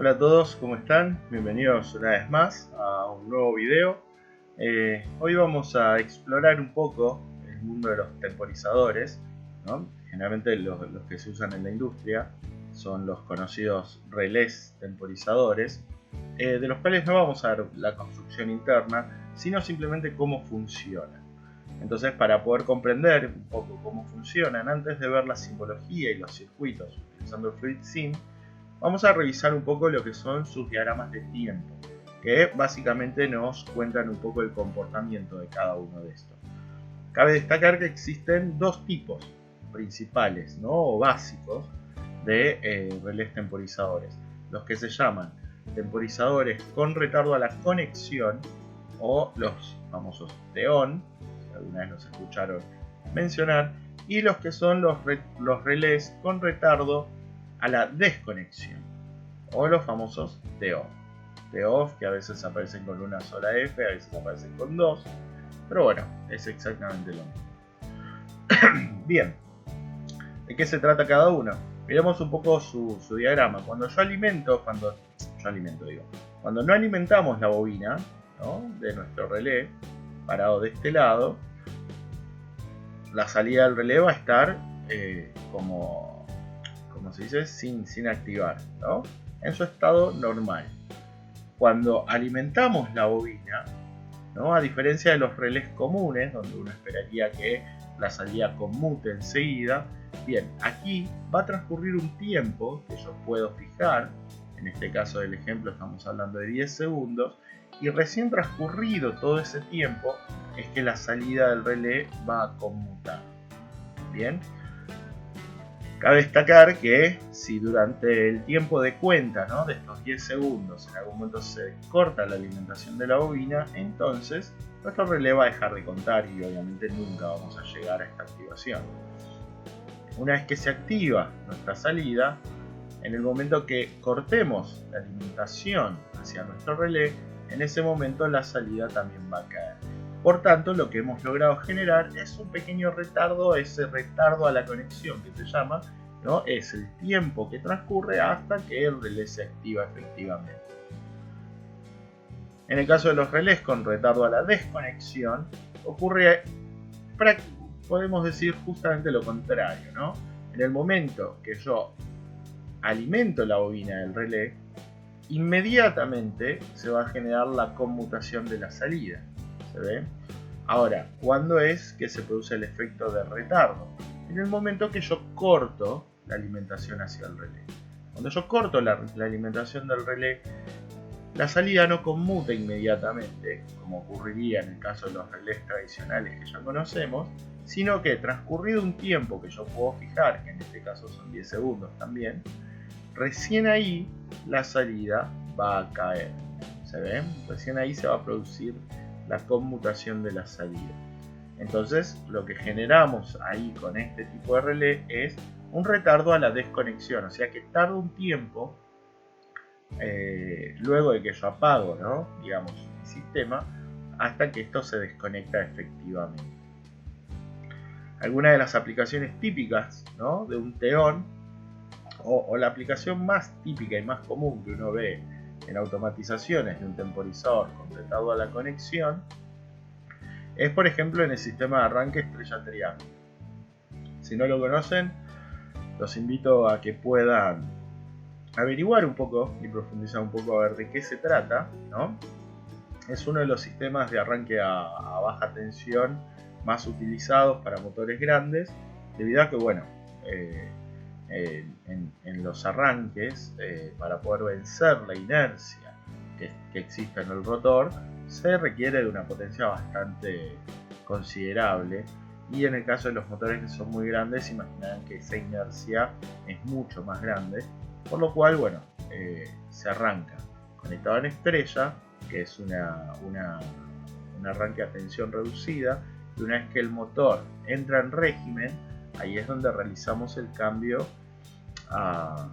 Hola a todos, ¿cómo están? Bienvenidos una vez más a un nuevo video. Hoy vamos a explorar un poco el mundo de los temporizadores, ¿no? Generalmente los que se usan en la industria son los conocidos relés temporizadores, de los cuales no vamos a ver la construcción interna, sino simplemente cómo funcionan. Entonces, para poder comprender un poco cómo funcionan, antes de ver la simbología y los circuitos utilizando el FluidSim, vamos a revisar un poco lo que son sus diagramas de tiempo, que básicamente nos cuentan un poco el comportamiento de cada uno de estos. Cabe destacar que existen dos tipos principales, ¿no? O básicos de relés temporizadores. Los que se llaman temporizadores con retardo a la conexión, o los famosos TON, si alguna vez los escucharon mencionar, y los que son los relés con retardo a la desconexión, o los famosos TOF. TOF que a veces aparecen con una sola F, a veces aparecen con dos, pero bueno, es exactamente lo mismo. Bien, ¿de qué se trata cada uno? Miremos un poco su diagrama. Cuando no alimentamos la bobina, ¿no?, de nuestro relé parado de este lado, la salida del relé va a estar como se dice, sin activar, ¿no?, en su estado normal. Cuando alimentamos la bobina, ¿no?, a diferencia de los relés comunes, donde uno esperaría que la salida conmute enseguida, bien, aquí va a transcurrir un tiempo que yo puedo fijar. En este caso del ejemplo estamos hablando de 10 segundos, y recién transcurrido todo ese tiempo es que la salida del relé va a conmutar. Bien, cabe destacar que si durante el tiempo de cuenta, ¿no?, de estos 10 segundos en algún momento se corta la alimentación de la bobina, entonces nuestro relé va a dejar de contar y obviamente nunca vamos a llegar a esta activación. Una vez que se activa nuestra salida, en el momento que cortemos la alimentación hacia nuestro relé, en ese momento la salida también va a caer. Por tanto, lo que hemos logrado generar es un pequeño retardo, ese retardo a la conexión que se llama, ¿no?, es el tiempo que transcurre hasta que el relé se activa efectivamente. En el caso de los relés con retardo a la desconexión, ocurre, podemos decir, justamente lo contrario, ¿no? En el momento que yo alimento la bobina del relé, inmediatamente se va a generar la conmutación de la salida. ¿Se ve? Ahora, ¿cuándo es que se produce el efecto de retardo? En el momento que yo corto la alimentación hacia el relé. Cuando yo corto la alimentación del relé, la salida no conmuta inmediatamente, como ocurriría en el caso de los relés tradicionales que ya conocemos, sino que transcurrido un tiempo que yo puedo fijar, que en este caso son 10 segundos también, recién ahí la salida va a caer. ¿Se ven? Recién ahí se va a producir la conmutación de la salida. Entonces, lo que generamos ahí con este tipo de relé es un retardo a la desconexión, o sea que tarda un tiempo luego de que yo apago, ¿no?, digamos, el sistema, hasta que esto se desconecta efectivamente. Algunas de las aplicaciones típicas, ¿no?, de un TON, o la aplicación más típica y más común que uno ve en automatizaciones de un temporizador con retardo a la conexión, es por ejemplo en el sistema de arranque estrella triángulo. Si no lo conocen, los invito a que puedan averiguar un poco y profundizar un poco a ver de qué se trata, ¿no? Es uno de los sistemas de arranque a baja tensión más utilizados para motores grandes, debido a que, bueno, en los arranques, para poder vencer la inercia que existe en el rotor, se requiere de una potencia bastante considerable, y en el caso de los motores que son muy grandes, imaginarán que esa inercia es mucho más grande, por lo cual, bueno, se arranca conectado en estrella, que es un arranque a tensión reducida, y una vez que el motor entra en régimen, ahí es donde realizamos el cambio a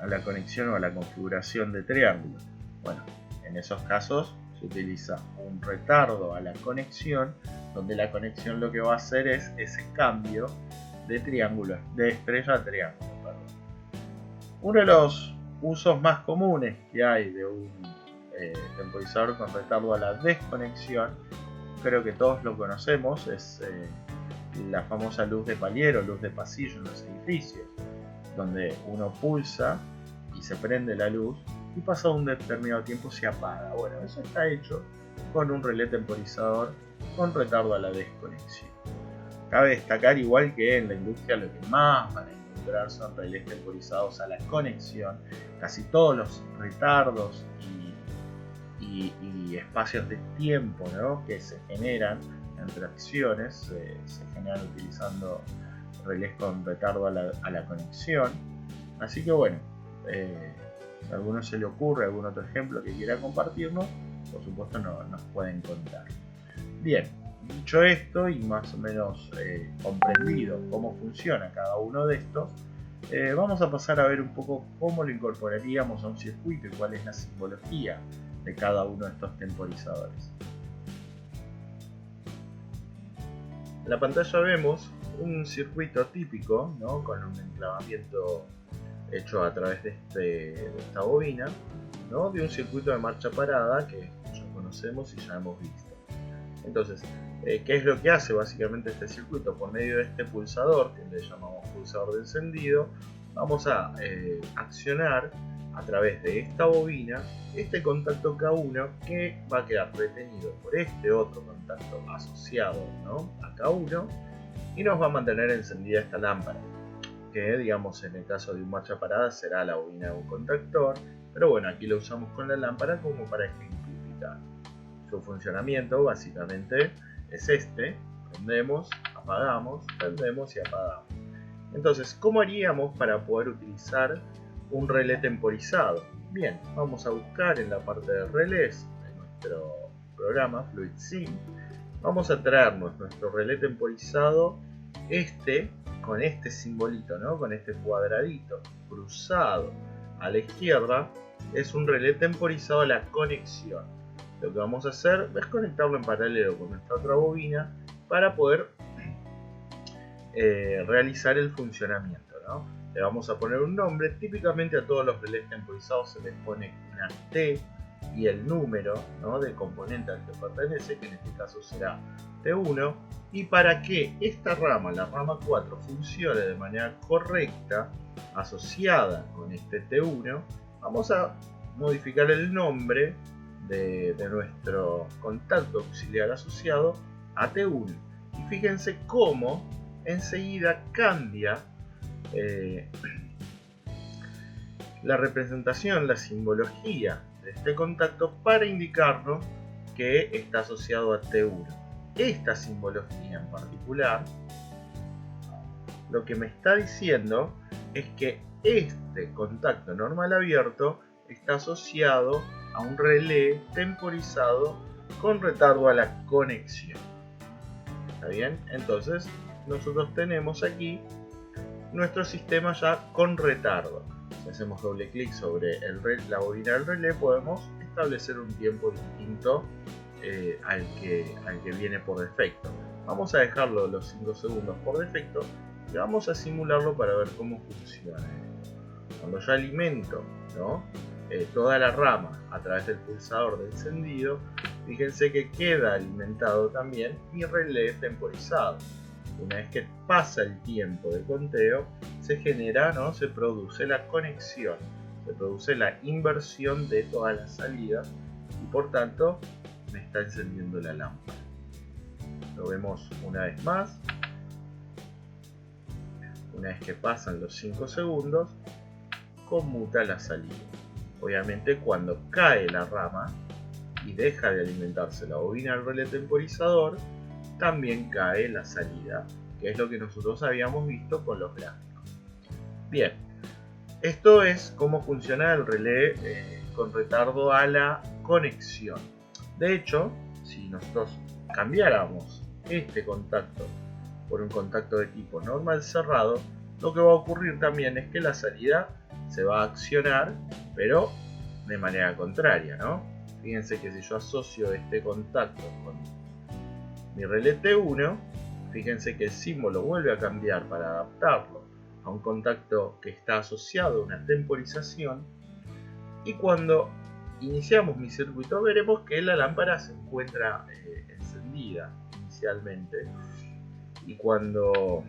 la conexión o a la configuración de triángulo. Bueno, en esos casos se utiliza un retardo a la conexión, donde la conexión lo que va a hacer es ese cambio de triángulo, de estrella a triángulo, perdón. Uno de los usos más comunes que hay de un temporizador con retardo a la desconexión, creo que todos lo conocemos, es la famosa luz de palier o luz de pasillo en los edificios, donde uno pulsa y se prende la luz y pasado un determinado tiempo se apaga. Bueno, eso está hecho con un relé temporizador con retardo a la desconexión. Cabe destacar, igual que en la industria, lo que más van a encontrar son relés temporizados a la conexión. Casi todos los retardos y espacios de tiempo, ¿no?, que se generan entre acciones se generan utilizando relés con retardo a la conexión. Así que bueno, si a alguno se le ocurre algún otro ejemplo que quiera compartirnos, por supuesto nos pueden contar. Bien, dicho esto y más o menos comprendido cómo funciona cada uno de estos, vamos a pasar a ver un poco cómo lo incorporaríamos a un circuito y cuál es la simbología de cada uno de estos temporizadores. En la pantalla vemos un circuito típico, ¿no?, con un enclavamiento hecho a través de esta bobina, ¿no?, de un circuito de marcha parada que ya conocemos y ya hemos visto. Entonces, ¿qué es lo que hace básicamente este circuito? Por medio de este pulsador, que le llamamos pulsador de encendido, vamos a accionar a través de esta bobina este contacto K1 que va a quedar retenido por este otro contacto asociado, ¿no?, a K1 y nos va a mantener encendida esta lámpara, que digamos en el caso de un marcha parada será la bobina de un contactor, pero bueno, aquí lo usamos con la lámpara como para ejemplificar. Su funcionamiento básicamente es este: prendemos, apagamos, prendemos y apagamos. Entonces, ¿cómo haríamos para poder utilizar un relé temporizado? Bien, vamos a buscar en la parte de relés de nuestro programa FluidSim. Vamos a traernos nuestro relé temporizado, con este simbolito, ¿no?, con este cuadradito cruzado a la izquierda, es un relé temporizado a la conexión. Lo que vamos a hacer es conectarlo en paralelo con nuestra otra bobina para poder realizar el funcionamiento, ¿no? Le vamos a poner un nombre. Típicamente a todos los relés temporizados se les pone una T y el número, ¿no?, del componente al que pertenece, que en este caso será T1. Y para que esta rama, la rama 4, funcione de manera correcta, asociada con este T1, vamos a modificar el nombre de nuestro contacto auxiliar asociado a T1. Y fíjense cómo enseguida cambia la representación, la simbología de este contacto para indicarnos que está asociado a T1. Esta simbología en particular lo que me está diciendo es que este contacto normal abierto está asociado a un relé temporizado con retardo a la conexión. ¿Está bien? Entonces nosotros tenemos aquí nuestro sistema ya con retardo. Si hacemos doble clic sobre la bobina del relé, podemos establecer un tiempo distinto al que viene por defecto. Vamos a dejarlo los 5 segundos por defecto y vamos a simularlo para ver cómo funciona. Cuando yo alimento, ¿no?, toda la rama a través del pulsador de encendido, fíjense que queda alimentado también mi relé temporizado. Una vez que pasa el tiempo de conteo, se genera, ¿no?, se produce la conexión, se produce la inversión de todas las salidas y por tanto me está encendiendo la lámpara. Lo vemos una vez más. Una vez que pasan los 5 segundos, conmuta la salida. Obviamente cuando cae la rama y deja de alimentarse la bobina del relé temporizador, también cae la salida, que es lo que nosotros habíamos visto con los gráficos. Bien, esto es cómo funciona el relé con retardo a la conexión. De hecho, si nosotros cambiáramos este contacto por un contacto de tipo normal cerrado, lo que va a ocurrir también es que la salida se va a accionar, pero de manera contraria, ¿no? Fíjense que si yo asocio este contacto con mi relé T1, fíjense que el símbolo vuelve a cambiar para adaptarlo a un contacto que está asociado a una temporización, y cuando iniciamos mi circuito veremos que la lámpara se encuentra encendida inicialmente, y cuando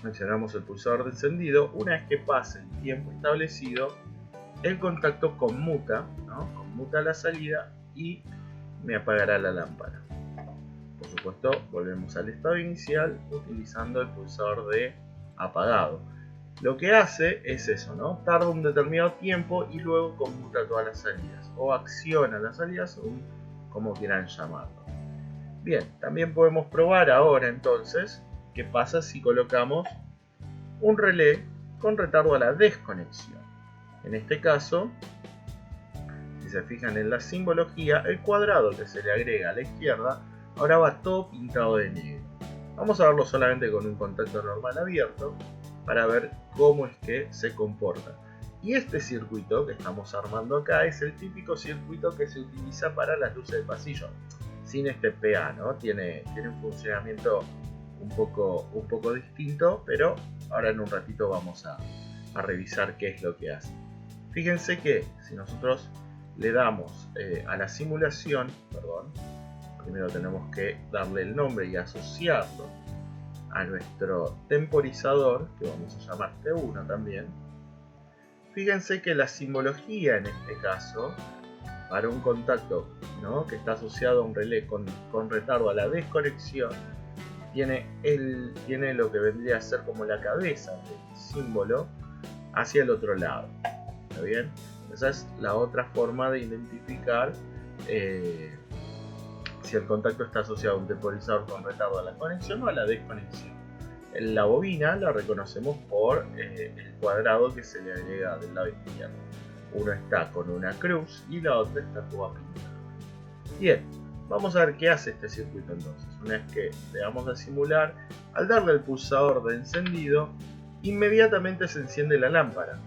mencionamos el pulsador de encendido, una vez que pase el tiempo establecido, el contacto conmuta, ¿no? Conmuta la salida y me apagará la lámpara. Por supuesto, volvemos al estado inicial utilizando el pulsador de apagado. Lo que hace es eso, ¿no? Tarda un determinado tiempo y luego conmuta todas las salidas, o acciona las salidas, según como quieran llamarlo. Bien, también podemos probar ahora entonces qué pasa si colocamos un relé con retardo a la desconexión. En este caso, si se fijan en la simbología, el cuadrado que se le agrega a la izquierda ahora va todo pintado de negro. Vamos a verlo solamente con un contacto normal abierto para ver cómo es que se comporta. Y este circuito que estamos armando acá es el típico circuito que se utiliza para las luces del pasillo, sin este PA, ¿no? Tiene un funcionamiento un poco distinto, pero ahora en un ratito vamos a revisar qué es lo que hace. Fíjense que si nosotros le damos a la simulación, primero tenemos que darle el nombre y asociarlo a nuestro temporizador, que vamos a llamar T1 también. Fíjense que la simbología en este caso, para un contacto, ¿no?, que está asociado a un relé con retardo a la desconexión, tiene lo que vendría a ser como la cabeza del símbolo hacia el otro lado. ¿Está bien? Esa es la otra forma de identificar si el contacto está asociado a un temporizador con retardo a la conexión o a la desconexión. La bobina la reconocemos por el cuadrado que se le agrega del lado izquierdo. Uno está con una cruz y la otra está toda pintada. Bien, vamos a ver qué hace este circuito entonces. Una vez que le damos a simular, al darle al pulsador de encendido, inmediatamente se enciende la lámpara.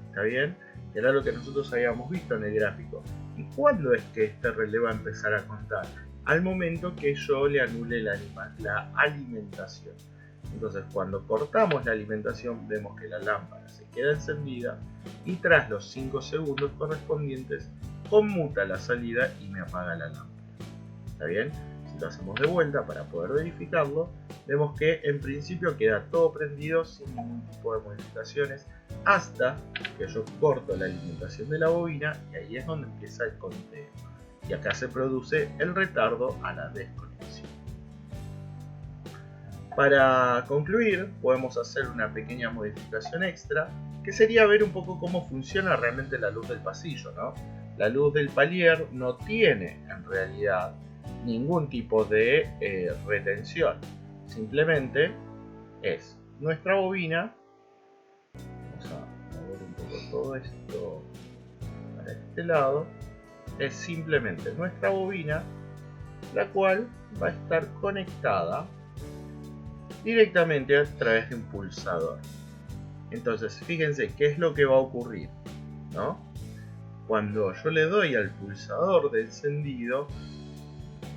¿Está bien? Que era lo que nosotros habíamos visto en el gráfico. ¿Y cuándo es que este relé va a empezar a contar? Al momento que yo le anule la alimentación. Entonces, cuando cortamos la alimentación, vemos que la lámpara se queda encendida y tras los 5 segundos correspondientes conmuta la salida y me apaga la lámpara. ¿Está bien? Si lo hacemos de vuelta para poder verificarlo, vemos que en principio queda todo prendido sin ningún tipo de modificaciones hasta que yo corto la alimentación de la bobina, y ahí es donde empieza el conteo. Y acá se produce el retardo a la desconexión. Para concluir, podemos hacer una pequeña modificación extra, que sería ver un poco cómo funciona realmente la luz del pasillo, ¿no? La luz del palier no tiene en realidad ningún tipo de retención. Simplemente es nuestra bobina. Vamos a mover un poco todo esto para este lado. Es simplemente nuestra bobina, la cual va a estar conectada directamente a través de un pulsador. Entonces, fíjense qué es lo que va a ocurrir, ¿no? Cuando yo le doy al pulsador de encendido,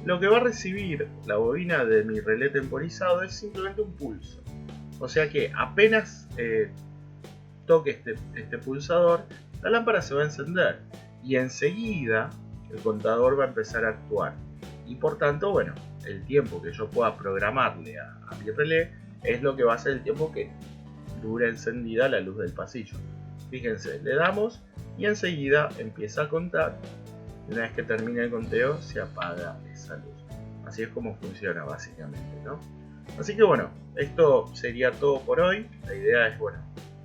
lo que va a recibir la bobina de mi relé temporizado es simplemente un pulso. O sea que apenas toque este pulsador, la lámpara se va a encender y enseguida el contador va a empezar a actuar. Y por tanto, bueno, el tiempo que yo pueda programarle a mi relé es lo que va a ser el tiempo que dura encendida la luz del pasillo. Fíjense, le damos y enseguida empieza a contar. Una vez que termina el conteo, se apaga esa luz. Así es como funciona básicamente, ¿no? Así que bueno, esto sería todo por hoy. La idea es, bueno,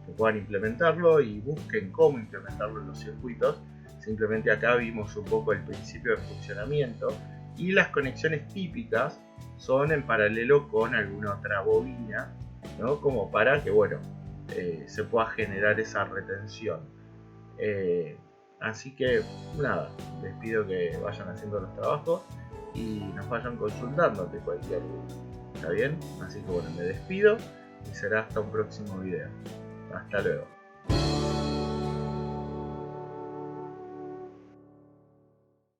que puedan implementarlo y busquen cómo implementarlo en los circuitos. Simplemente acá vimos un poco el principio de funcionamiento y las conexiones típicas son en paralelo con alguna otra bobina, ¿no? Como para que, bueno, se pueda generar esa retención. Así que nada, les pido que vayan haciendo los trabajos y nos vayan consultando ante cualquier duda. ¿Está bien? Así que bueno, me despido y será hasta un próximo video. Hasta luego.